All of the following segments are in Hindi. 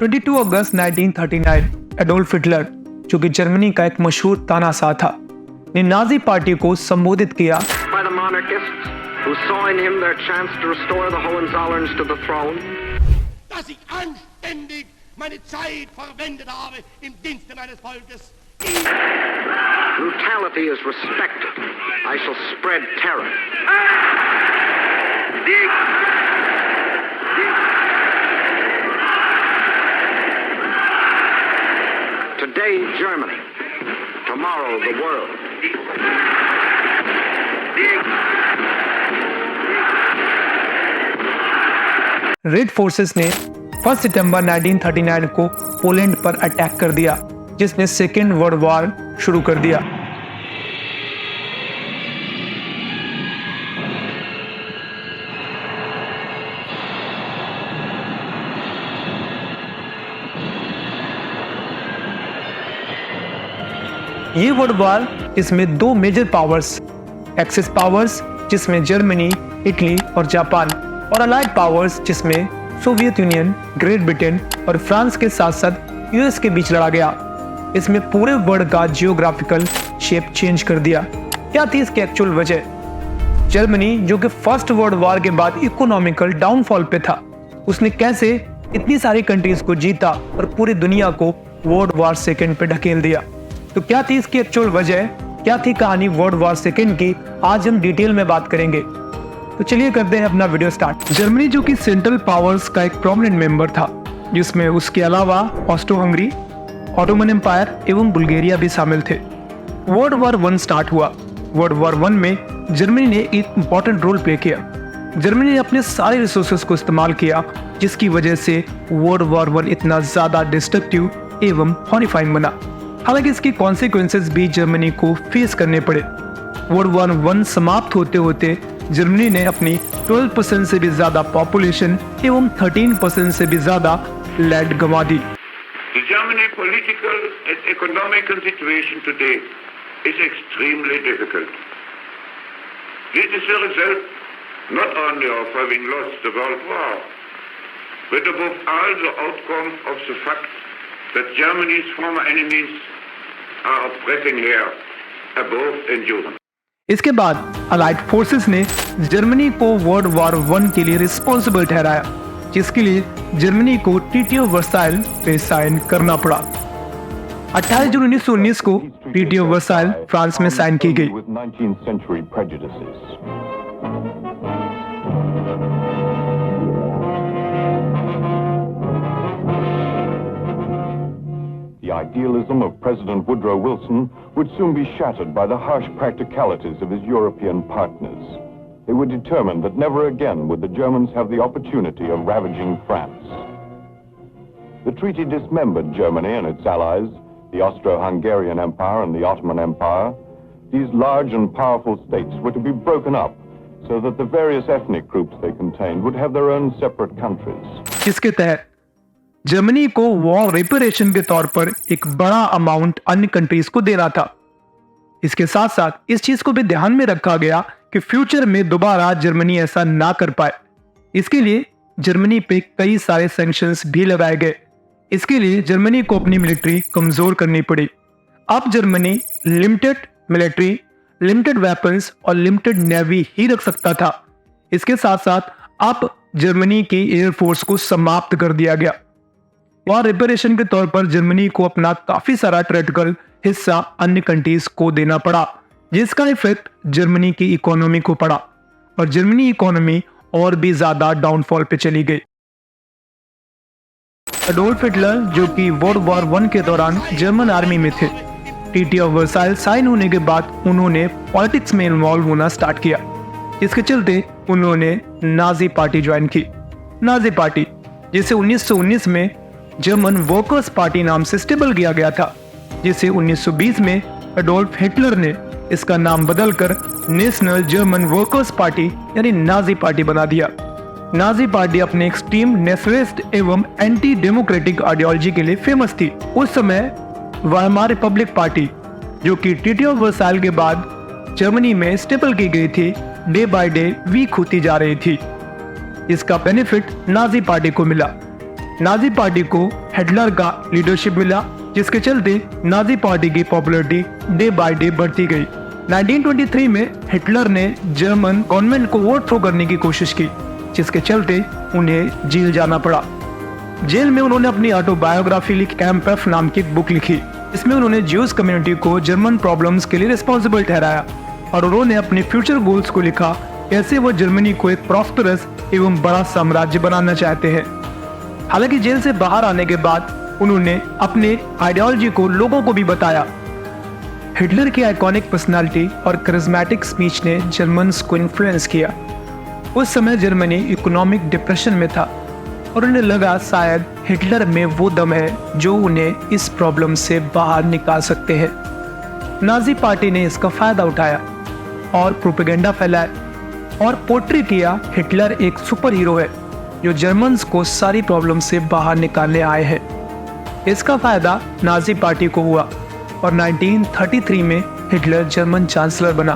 22 अगस्त 1939 एडोल्फ हिटलर, जो कि जर्मनी का एक मशहूर तानाशाह था, ने नाजी पार्टी को संबोधित किया। Who saw in him their chance to restore the Hohenzollerns to the throne. Dass ich anständig meine Zeit verwendet habe im Dienste meines Volkes. Brutality is respected. I shall spread terror. Today, Germany. Tomorrow, the world. Red forces ने 1 सितंबर 1939 को पोलैंड पर अटैक कर दिया, जिसने सेकेंड वर्ल्ड वॉर शुरू कर दिया। ये वर्ल्ड वॉर, इसमें दो मेजर पावर्स, एक्सिस पावर्स जिसमें जर्मनी, इटली और जापान, और अलाइड पावर्स जिसमें सोवियत यूनियन, ग्रेट ब्रिटेन और फ्रांस के साथ साथ यूएस के बीच लड़ा गया। इसमें पूरे वर्ल्ड का जियोग्राफिकल शेप चेंज कर दिया। क्या थी इसकी एक्चुअल वजह? जर्मनी, जो कि फर्स्ट वर्ल्ड वॉर के बाद इकोनॉमिकल डाउनफॉल पे था, उसने कैसे इतनी सारी कंट्रीज को जीता और पूरी दुनिया को वर्ल्ड वॉर सेकेंड पे ढकेल दिया? तो क्या थी इसकी एक्चुअल वजह? क्या थी कहानी वर्ल्ड वॉर सेकेंड की? आज हम डिटेल में बात करेंगे। तो चलिए करते हैं अपना वीडियो स्टार्ट। जर्मनी, जो कि सेंट्रल पावर्स का एक प्रोमिनेंट मेंबर था, जिसमें उसके अलावा ऑस्ट्रो हंगरी, ऑटोमन एम्पायर एवं बुल्गारिया भी शामिल थे। वर्ल्ड वॉर 1 स्टार्ट हुआ। वर्ल्ड वॉर 1 में जर्मनी ने एक इंपॉर्टेंट रोल प्ले किया। जर्मनी ने अपने सारे रिसोर्सेस को इस्तेमाल किया, जिसकी वजह से वर्ल्ड वॉर 1 इतना ज्यादा डिस्ट्रक्टिव एवं हॉरिफाइंग बना। हालांकि इसके कॉन्सिक्वेंसेस भी जर्मनी को फेस करने पड़े। वर्ल्ड वॉर 1 समाप्त होते होते जर्मनी ने अपनी 12% से भी ज्यादा पॉपुलेशन एवं 13% से भी ज्यादा लैंड गंवा दी। The Germany political and economical situation today is extremely difficult. This is the result not only of having lost the World War, but above all the outcome of the fact that Germany's former enemies are oppressing here above endurance. इसके बाद अलाइड फोर्सेस ने जर्मनी को वर्ल्ड वॉर 1 के लिए रिस्पॉन्सिबल ठहराया, जिसके लिए जर्मनी को ट्रीटी ऑफ वर्साइल पे साइन करना पड़ा। 28 जून 1919 को ट्रीटी ऑफ वर्साइल फ्रांस में साइन की गई। The idealism of President Woodrow Wilson would soon be shattered by the harsh practicalities of his European partners. They were determined that never again would the Germans have the opportunity of ravaging France. The treaty dismembered Germany and its allies, the Austro-Hungarian Empire and the Ottoman Empire. These large and powerful states were to be broken up so that the various ethnic groups they contained would have their own separate countries. जिसके तहत जर्मनी को वॉर रिपेरेशन के तौर पर एक बड़ा अमाउंट अन्य कंट्रीज को देना था। इसके साथ साथ इस चीज को भी ध्यान में रखा गया कि फ्यूचर में दोबारा जर्मनी ऐसा ना कर पाए। इसके लिए जर्मनी पे कई सारे सैंक्शंस भी लगाए गए। इसके लिए जर्मनी को अपनी मिलिट्री कमजोर करनी पड़ी। अब Germany limited military, limited weapons और लिमिटेड नेवी ही रख सकता था। इसके साथ साथ अब जर्मनी की एयरफोर्स को समाप्त कर दिया गया। वॉर रिपेरेशन के तौर पर जर्मनी को अपना काफी सारा टेरिटोरियल हिस्सा अन्य कंट्रीज को देना पड़ा, जिसका इफेक्ट जर्मनी की इकोनॉमी को पड़ा और जर्मनी इकोनॉमी और भी ज्यादा डाउनफॉल पे चली गई। एडोल्फ हिटलर, जो कि वर्ल्ड वॉर 1 के दौरान जर्मन आर्मी में थे, ट्रीटी ऑफ वर्साइल साइन होने के बाद उन्होंने पॉलिटिक्स में इन्वॉल्व होना स्टार्ट किया, जिसके चलते उन्होंने नाजी पार्टी ज्वाइन की। नाजी पार्टी, जिसे 1919 में जर्मन वर्कर्स पार्टी नाम से स्टेबल किया गया था, जिसे 1920 में एडोल्फ हिटलर ने इसका नाम बदलकर नेशनल जर्मन वर्कर्स पार्टी यानी नाजी पार्टी बना दिया। नाजी पार्टी अपने एक्सट्रीम नेशनलिस्ट एवं एंटी डेमोक्रेटिक आइडियोलॉजी के लिए फेमस थी। उस समय वाइमार रिपब्लिक पार्टी, जो कि ट्रीटी ऑफ वर्साइल के बाद जर्मनी में स्टेबल की गई थी, डे बाय डे वीक होती जा रही थी। इसका बेनिफिट नाजी पार्टी को मिला। नाजी पार्टी को हिटलर का लीडरशिप मिला, जिसके चलते नाजी पार्टी की पॉपुलैरिटी डे बाय डे बढ़ती गई। 1923 में हिटलर ने जर्मन गवर्नमेंट को ओवरथ्रो करने की कोशिश की, जिसके चलते उन्हें जेल जाना पड़ा। जेल में उन्होंने अपनी ऑटोबायोग्राफी लिखी, कैम्प नाम की एक बुक लिखी। इसमें उन्होंने ज्यूस कम्युनिटी को जर्मन प्रॉब्लम्स के लिए रिस्पॉन्सिबल ठहराया और उन्होंने अपने फ्यूचर गोल्स को लिखा, कैसे वो जर्मनी को एक प्रॉस्परस एवं बड़ा साम्राज्य बनाना चाहते हैं। हालांकि जेल से बाहर आने के बाद उन्होंने अपने आइडियोलॉजी को लोगों को भी बताया। हिटलर की आइकॉनिक पर्सनालिटी और करिज्मेटिक स्पीच ने जर्मन्स को इन्फ्लुएंस किया। उस समय जर्मनी इकोनॉमिक डिप्रेशन में था और उन्हें लगा शायद हिटलर में वो दम है जो उन्हें इस प्रॉब्लम से बाहर निकाल सकते हैं। नाजी पार्टी ने इसका फायदा उठाया और प्रोपेगेंडा फैलाया और पोर्ट्रे किया हिटलर एक सुपर हीरो है जो जर्मन्स को सारी प्रॉब्लम से बाहर निकालने आए हैं। इसका फायदा नाजी पार्टी को हुआ और 1933 में हिटलर जर्मन चांसलर बना।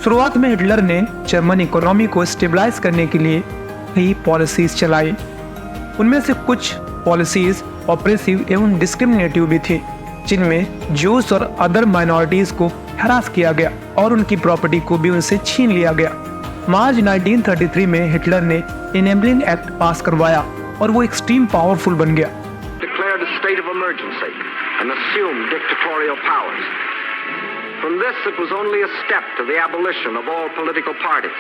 शुरुआत में हिटलर ने जर्मन इकोनॉमी को स्टेबलाइज करने के लिए कई पॉलिसीज चलाई। उनमें से कुछ पॉलिसीज ऑपरेसिव एवं डिस्क्रिमिनेटिव भी थी, जिनमें ज्यूस और अदर माइनॉरिटीज को हरास किया गया और उनकी प्रॉपर्टी को भी उनसे छीन लिया गया। मार्च 1933 में हिटलर ने इनेबलिंग एक्ट पास करवाया और वो एक्सट्रीम पावरफुल बन गया। declared a state of emergency and assumed dictatorial powers. From this, it was only a step to the abolition of all political parties.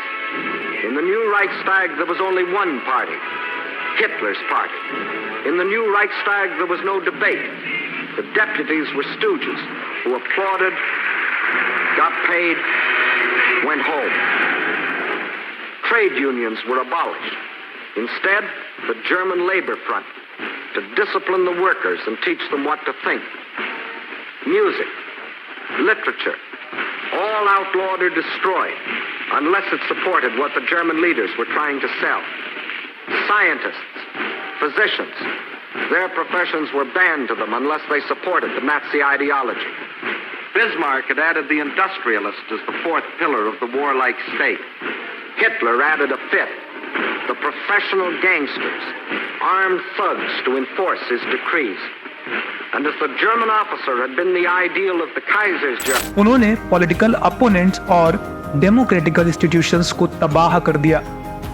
In the new Reichstag, there was only one party, Hitler's party. In the new Reichstag, there was no debate. The deputies were stooges who applauded, got paid, went home. Trade unions were abolished. Instead, the German Labor Front, to discipline the workers and teach them what to think. Music, literature, all outlawed or destroyed unless it supported what the German leaders were trying to sell. Scientists, physicians, their professions were banned to them unless they supported the Nazi ideology. Bismarck had added the industrialist as the fourth pillar of the warlike state. Hitler added a fifth, the professional gangsters, armed thugs to enforce his decrees. And if the German officer had been the ideal of the Kaiser's Germany, उन्होंने पॉलिटिकल अपोनेंट्स और डेमोक्रेटिकल इंस्टीट्यूशंस को तबाह कर दिया।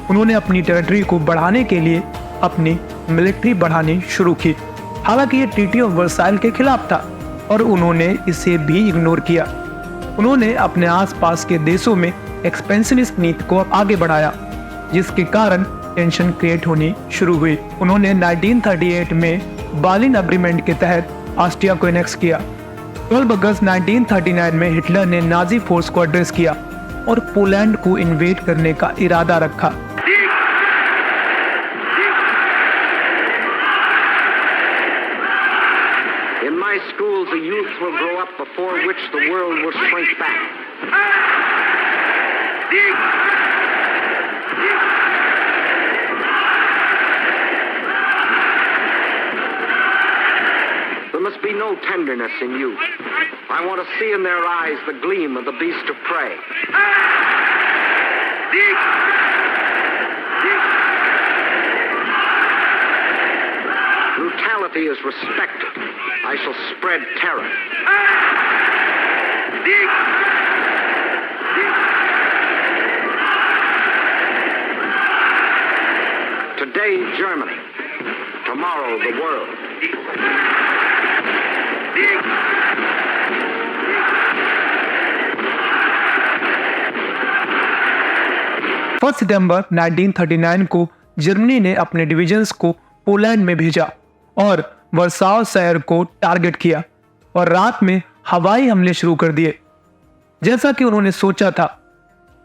उन्होंने अपनी टेरिटरी को बढ़ाने के लिए अपनी मिलिट्री बढ़ानी शुरू की। हालांकि ये ट्रीटी ऑफ वर्साइल के खिलाफ था और उन्होंने इसे भी इग्नोर किया। उन्होंने अपने आसपास के देशों में एक्सपेंशनिस्ट नीति को आगे बढ़ाया, जिसके कारण टेंशन क्रिएट होनी शुरू हुई। उन्होंने 1938 में बार्लिन एग्रीमेंट के तहत ऑस्ट्रिया को एनेक्स किया। 12 अगस्त 1939 में हिटलर ने नाजी फोर्स को एड्रेस किया और पोलैंड को इन्वेड करने का इरादा रखा। in my schools, the youth will grow up before which the world will shrink back. There must be no tenderness in youth. I want to see in their eyes the gleam of the beast of prey. Brutality is respected. I shall spread terror. Today, Germany. Tomorrow, the world. 1 सितंबर 1939 को जर्मनी ने अपने डिविजन्स को पोलैंड में भेजा और वर्साव शहर को टारगेट किया और रात में हवाई हमले शुरू कर दिए। जैसा कि उन्होंने सोचा था,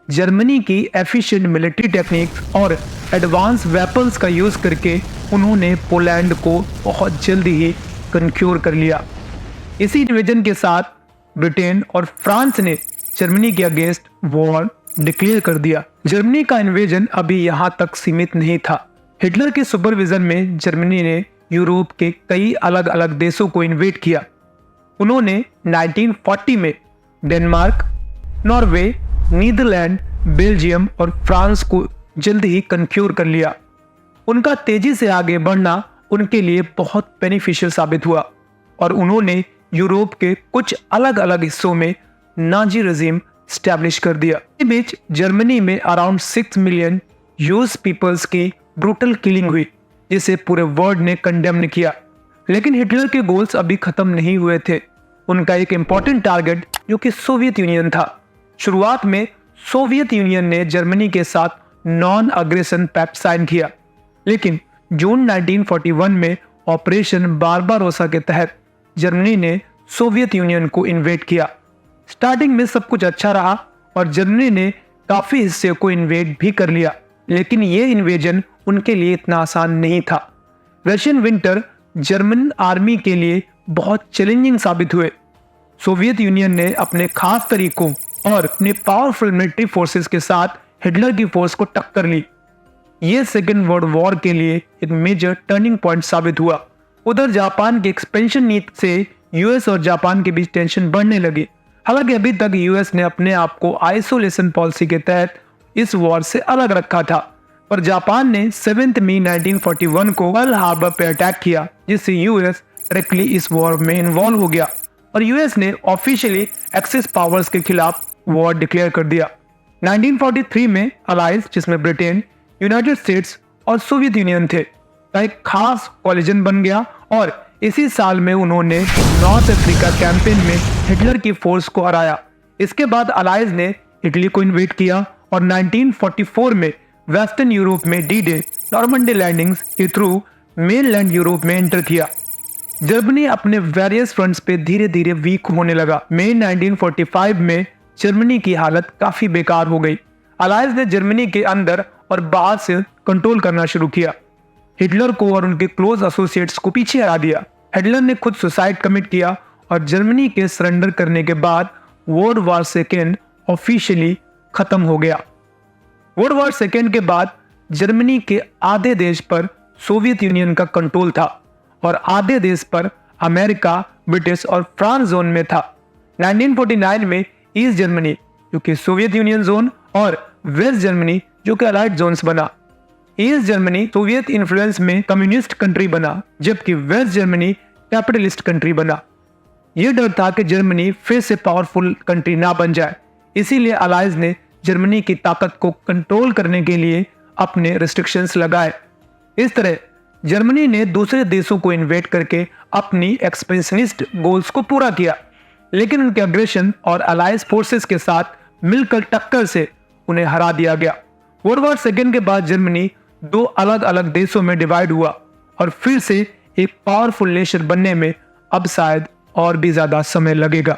जर्मनी की एफिशिएंट मिलिट्री टेक्निक्स और एडवांस वेपन्स का यूज करके उन्होंने पोलैंड को बहुत जल्दी ही कंक्योर कर लिया। इसी इन्वेजन के साथ ब्रिटेन और फ्रांस ने जर्मनी के अगेंस्ट वॉर डिक्लेयर कर दिया। जर्मनी का इन्वेजन अभी यहाँ तक सीमित नहीं था। हिटलर के सुपरविजन में जर्मनी ने यूरोप के कई अलग अलग देशों को इन्वेड किया। उन्होंने 1940 में डेनमार्क, नॉर्वे, नीदरलैंड, बेल्जियम और फ्रांस को जल्द ही कंक्योर कर लिया। उनका तेजी से आगे बढ़ना उनके लिए बहुत बेनिफिशियल साबित हुआ और उन्होंने यूरोप के कुछ अलग अलग हिस्सों में नाजी रजीम स्टैब्लिश कर दिया। इस बीच जर्मनी में अराउंड 6 मिलियन यूज पीपल्स की ब्रूटल किलिंग हुई, जिसे पूरे वर्ल्ड ने कंडेम किया। लेकिन हिटलर के गोल्स अभी खत्म नहीं हुए थे। उनका एक इंपॉर्टेंट टारगेट जो कि सोवियत यूनियन था। शुरुआत में सोवियत यूनियन ने जर्मनी के साथ नॉन अग्रेशन पैक्ट साइन किया, लेकिन जून 1941 में ऑपरेशन बारबारोसा के तहत जर्मनी ने सोवियत यूनियन को इन्वेड किया। स्टार्टिंग में सब कुछ अच्छा रहा और जर्मनी ने काफी हिस्से को इन्वेड भी कर लिया, लेकिन ये इन्वेजन उनके लिए इतना आसान नहीं था। रशियन विंटर जर्मन आर्मी के लिए बहुत चैलेंजिंग साबित हुए। सोवियत यूनियन ने अपने खास तरीकों और अपने पावरफुल मिलिट्री फोर्सेस के साथ हिटलर की फोर्स को टक्कर ली। यह सेकेंड वर्ल्ड वॉर के लिए एक मेजर टर्निंग पॉइंट साबित हुआ। उधर जापान की एक्सपेंशन नीति से यूएस और जापान के बीच टेंशन बढ़ने लगी। हालांकि अभी तक यूएस ने अपने आप को आइसोलेशन पॉलिसी के तहत इस वॉर से अलग रखा था, पर जापान ने 7 मई 1941 को पर्ल हार्बर पर अटैक किया, जिससे यूएस डायरेक्टली इस वॉर में इन्वॉल्व हो गया और यूएस ने ऑफिशियली एक्सिस पावर्स के खिलाफ वॉर डिक्लेयर कर दिया। 1943 में अलायंस, जिसमें ब्रिटेन, यूनाइटेड स्टेट्स और सोवियत यूनियन थे, का एक खास कोलिजन बन गया और इसी साल में उन्होंने नॉर्थ अफ्रीका कैंपेन में हिटलर की फोर्स को हराया। इसके बाद अलायंस ने इटली को इन्वेड किया और 1944 में वेस्टर्न यूरोप में डी डे नॉर्मंडी लैंडिंग्स के थ्रू मेनलैंड यूरोप में एंटर किया। जर्मनी अपने वेरियस फ्रंट्स पे धीरे धीरे वीक होने लगा। मई 1945 में जर्मनी की हालत काफी बेकार हो गई। अलायंस ने जर्मनी के अंदर और बाहर से कंट्रोल करना शुरू किया। हिटलर को और उनके क्लोज एसोसिएट्स को पीछे हरा दिया। हिटलर ने खुद सुसाइड कमिट किया और जर्मनी के सरेंडर करने के बाद वर्ल्ड वॉर सेकेंड ऑफिशियली खत्म हो गया। वर्ल्ड वॉर सेकेंड के बाद जर्मनी के आधे देश पर सोवियत यूनियन का कंट्रोल था और आधे देश पर अमेरिका, ब्रिटिश और फ्रांस जोन में था। 1949 में ईस्ट जर्मनी, जो कि सोवियत यूनियन जोन, और वेस्ट जर्मनी, जो कि अलाइड जोन्स बना। ईस्ट जर्मनी सोवियत इन्फ्लुएंस में कम्युनिस्ट कंट्री बना, जबकि वेस्ट जर्मनी कैपिटलिस्ट कंट्री बना। यह डर था कि जर्मनी फिर से पावरफुल कंट्री ना बन जाए, इसीलिए अलायंस ने जर्मनी की ताकत को कंट्रोल करने के लिए अपने रिस्ट्रिक्शंस लगाए। इस तरह जर्मनी ने दूसरे देशों को इन्वेड करके अपनी एक्सपेंशनिस्ट गोल्स को पूरा किया, लेकिन उनके अग्रेशन और अलायंस फोर्सेस के साथ मिलकर टक्कर से उन्हें हरा दिया गया। वर्ल्ड वॉर सेकेंड के बाद जर्मनी 2 अलग अलग देशों में डिवाइड हुआ और फिर से एक पावरफुल नेशन बनने में अब शायद और भी ज्यादा समय लगेगा।